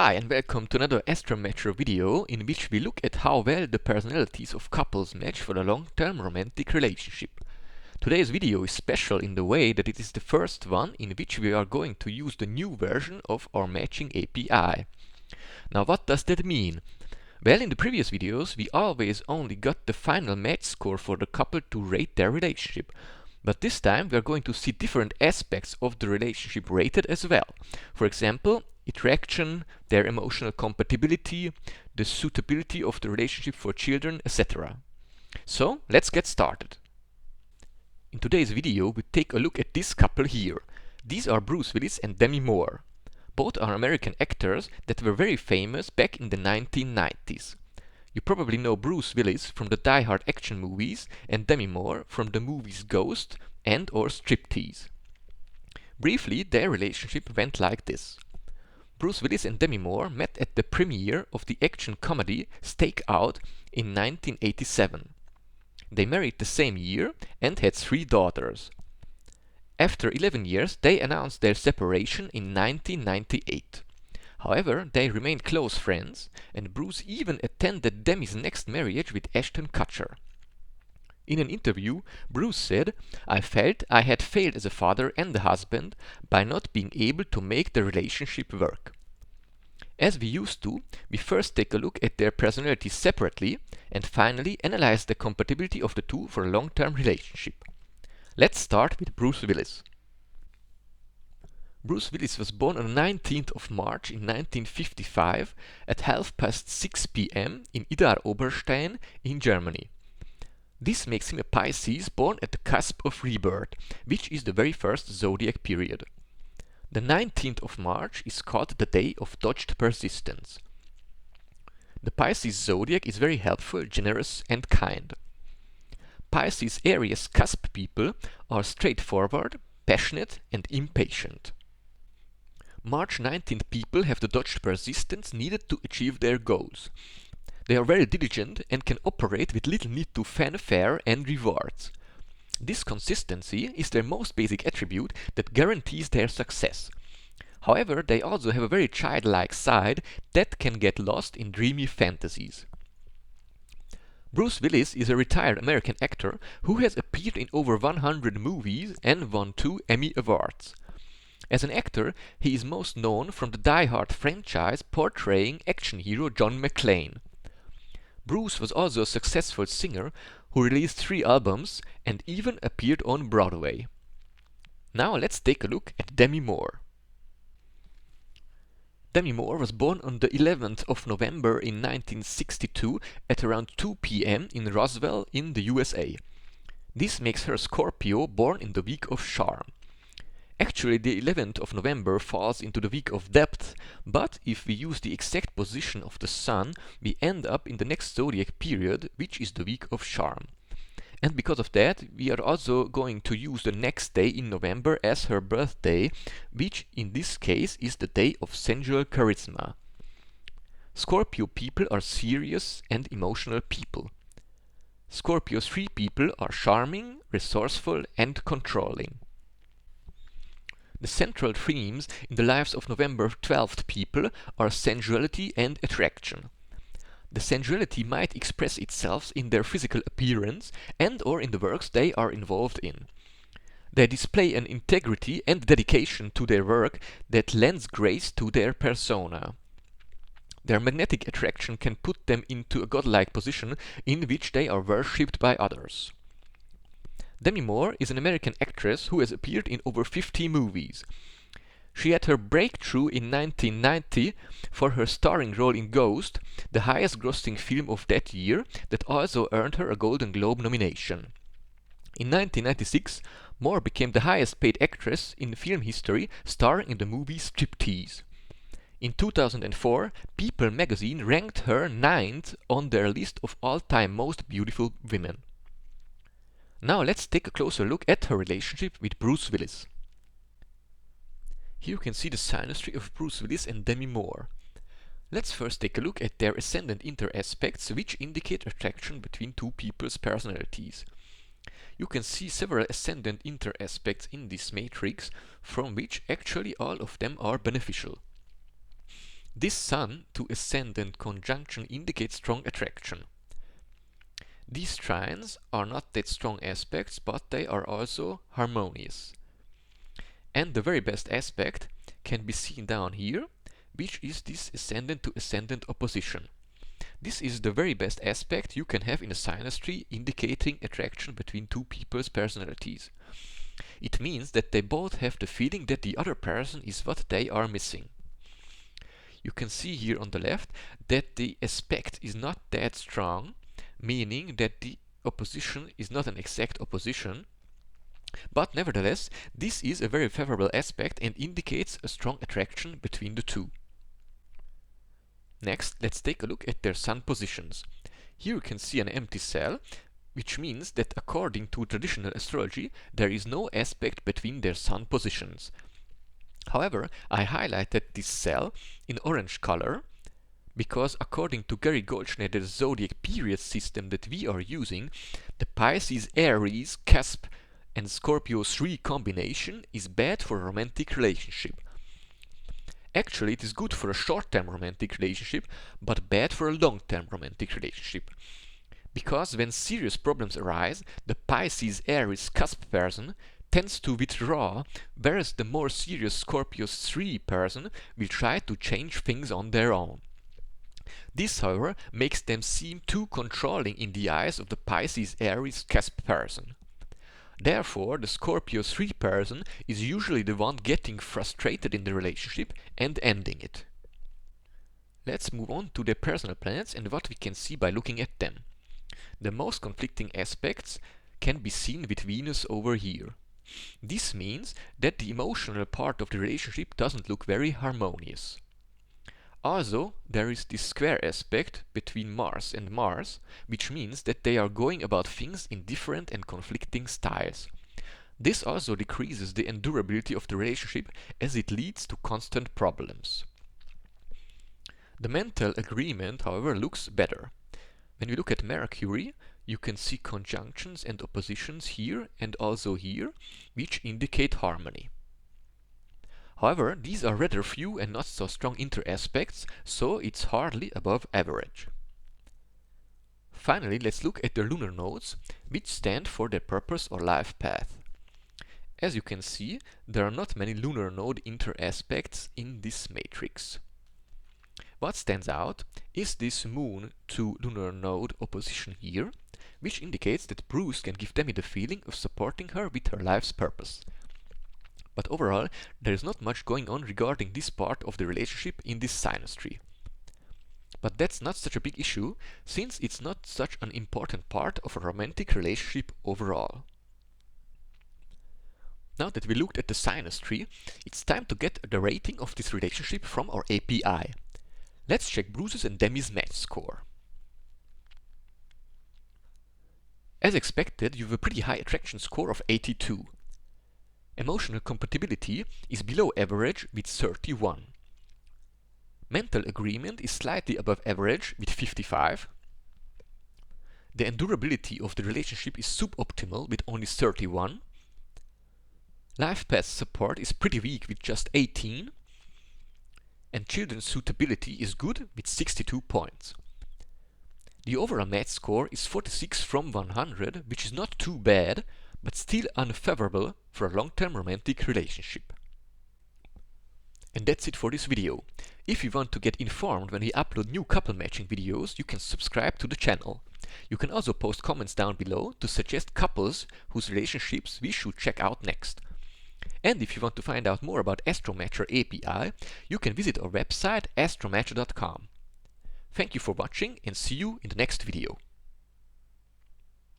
Hi and welcome to another Astro Matcher video in which we look at how well the personalities of couples match for a long-term romantic relationship. Today's video is special in the way that it is the first one in which we are going to use the new version of our matching API. Now what does that mean? Well, in the previous videos we always only got the final match score for the couple to rate their relationship. But this time we are going to see different aspects of the relationship rated as well. For example, attraction, their emotional compatibility, the suitability of the relationship for children, etc. So, let's get started. In today's video we take a look at this couple here. These are Bruce Willis and Demi Moore. Both are American actors that were very famous back in the 1990s. You probably know Bruce Willis from the Die Hard action movies and Demi Moore from the movies Ghost and/or Striptease. Briefly, their relationship went like this. Bruce Willis and Demi Moore met at the premiere of the action comedy Stakeout in 1987. They married the same year and had 3 daughters. After 11 years, they announced their separation in 1998. However, they remained close friends, and Bruce even attended Demi's next marriage with Ashton Kutcher. In an interview, Bruce said, "I felt I had failed as a father and a husband by not being able to make the relationship work." As we used to, we first take a look at their personalities separately and finally analyze the compatibility of the two for a long-term relationship. Let's start with Bruce Willis. Bruce Willis was born on the 19th of March in 1955 at 6:30 p.m. in Idar-Oberstein in Germany. This makes him a Pisces born at the cusp of rebirth, which is the very first zodiac period. The 19th of March is called the day of dodged persistence. The Pisces zodiac is very helpful, generous and kind. Pisces Aries cusp people are straightforward, passionate and impatient. March 19th people have the dodged persistence needed to achieve their goals. They are very diligent and can operate with little need to fanfare and rewards. This consistency is their most basic attribute that guarantees their success. However, they also have a very childlike side that can get lost in dreamy fantasies. Bruce Willis is a retired American actor who has appeared in over 100 movies and won 2 Emmy Awards. As an actor, he is most known from the Die Hard franchise portraying action hero John McClane. Bruce was also a successful singer who released 3 albums and even appeared on Broadway. Now let's take a look at Demi Moore. Demi Moore was born on the 11th of November in 1962 at around 2 p.m. in Roswell in the USA. This makes her a Scorpio born in the week of Charm. Actually, the 11th of November falls into the week of Depth, but if we use the exact position of the Sun, we end up in the next zodiac period, which is the week of Charm. And because of that, we are also going to use the next day in November as her birthday, which in this case is the day of sensual charisma. Scorpio people are serious and emotional people. Scorpio 3 people are charming, resourceful and controlling. The central themes in the lives of November 12th people are sensuality and attraction. The sensuality might express itself in their physical appearance and/or in the works they are involved in. They display an integrity and dedication to their work that lends grace to their persona. Their magnetic attraction can put them into a godlike position in which they are worshipped by others. Demi Moore is an American actress who has appeared in over 50 movies. She had her breakthrough in 1990 for her starring role in Ghost, the highest grossing film of that year that also earned her a Golden Globe nomination. In 1996, Moore became the highest paid actress in film history, starring in the movie Striptease. In 2004, People magazine ranked her 9th on their list of all-time most beautiful women. Now let's take a closer look at her relationship with Bruce Willis. Here you can see the synastry of Bruce Willis and Demi Moore. Let's first take a look at their ascendant interaspects, which indicate attraction between two people's personalities. You can see several ascendant interaspects in this matrix, from which actually all of them are beneficial. This Sun to Ascendant conjunction indicates strong attraction. These trines are not that strong aspects, but they are also harmonious. And the very best aspect can be seen down here, which is this Ascendant to Ascendant opposition. This is the very best aspect you can have in a synastry indicating attraction between two people's personalities. It means that they both have the feeling that the other person is what they are missing. You can see here on the left that the aspect is not that strong, meaning that the opposition is not an exact opposition, but nevertheless this is a very favorable aspect and indicates a strong attraction between the two. Next, let's take a look at their sun positions. Here you can see an empty cell, which means that according to traditional astrology, there is no aspect between their sun positions. However, I highlighted this cell in orange color because according to Gary Goldschneider's zodiac period system that we are using, the Pisces, Aries, Cusp and Scorpio 3 combination is bad for a romantic relationship. Actually, it is good for a short-term romantic relationship, but bad for a long-term romantic relationship. Because when serious problems arise, the Pisces, Aries, Cusp person tends to withdraw, whereas the more serious Scorpio 3 person will try to change things on their own. This, however, makes them seem too controlling in the eyes of the Pisces, Aries, Cusp person. Therefore, the Scorpio 3 person is usually the one getting frustrated in the relationship and ending it. Let's move on to their personal planets and what we can see by looking at them. The most conflicting aspects can be seen with Venus over here. This means that the emotional part of the relationship doesn't look very harmonious. Also, there is this square aspect between Mars and Mars, which means that they are going about things in different and conflicting styles. This also decreases the endurability of the relationship as it leads to constant problems. The mental agreement, however, looks better. When we look at Mercury, you can see conjunctions and oppositions here and also here, which indicate harmony. However, these are rather few and not so strong interaspects, so it's hardly above average. Finally, let's look at the lunar nodes, which stand for their purpose or life path. As you can see, there are not many lunar node interaspects in this matrix. What stands out is this moon to lunar node opposition here, which indicates that Bruce can give Demi the feeling of supporting her with her life's purpose. But overall, there is not much going on regarding this part of the relationship in this synastry. But that's not such a big issue, since it's not such an important part of a romantic relationship overall. Now that we looked at the synastry, it's time to get the rating of this relationship from our API. Let's check Bruce's and Demi's match score. As expected, you have a pretty high attraction score of 82. Emotional compatibility is below average with 31. Mental agreement is slightly above average with 55. The endurability of the relationship is suboptimal with only 31. Life path support is pretty weak with just 18. And children's suitability is good with 62 points. The overall match score is 46 from 100, which is not too bad, but still unfavorable for a long-term romantic relationship. And that's it for this video. If you want to get informed when we upload new couple matching videos, you can subscribe to the channel. You can also post comments down below to suggest couples whose relationships we should check out next. And if you want to find out more about Astro Matcher API, you can visit our website astromatcher.com. Thank you for watching and see you in the next video.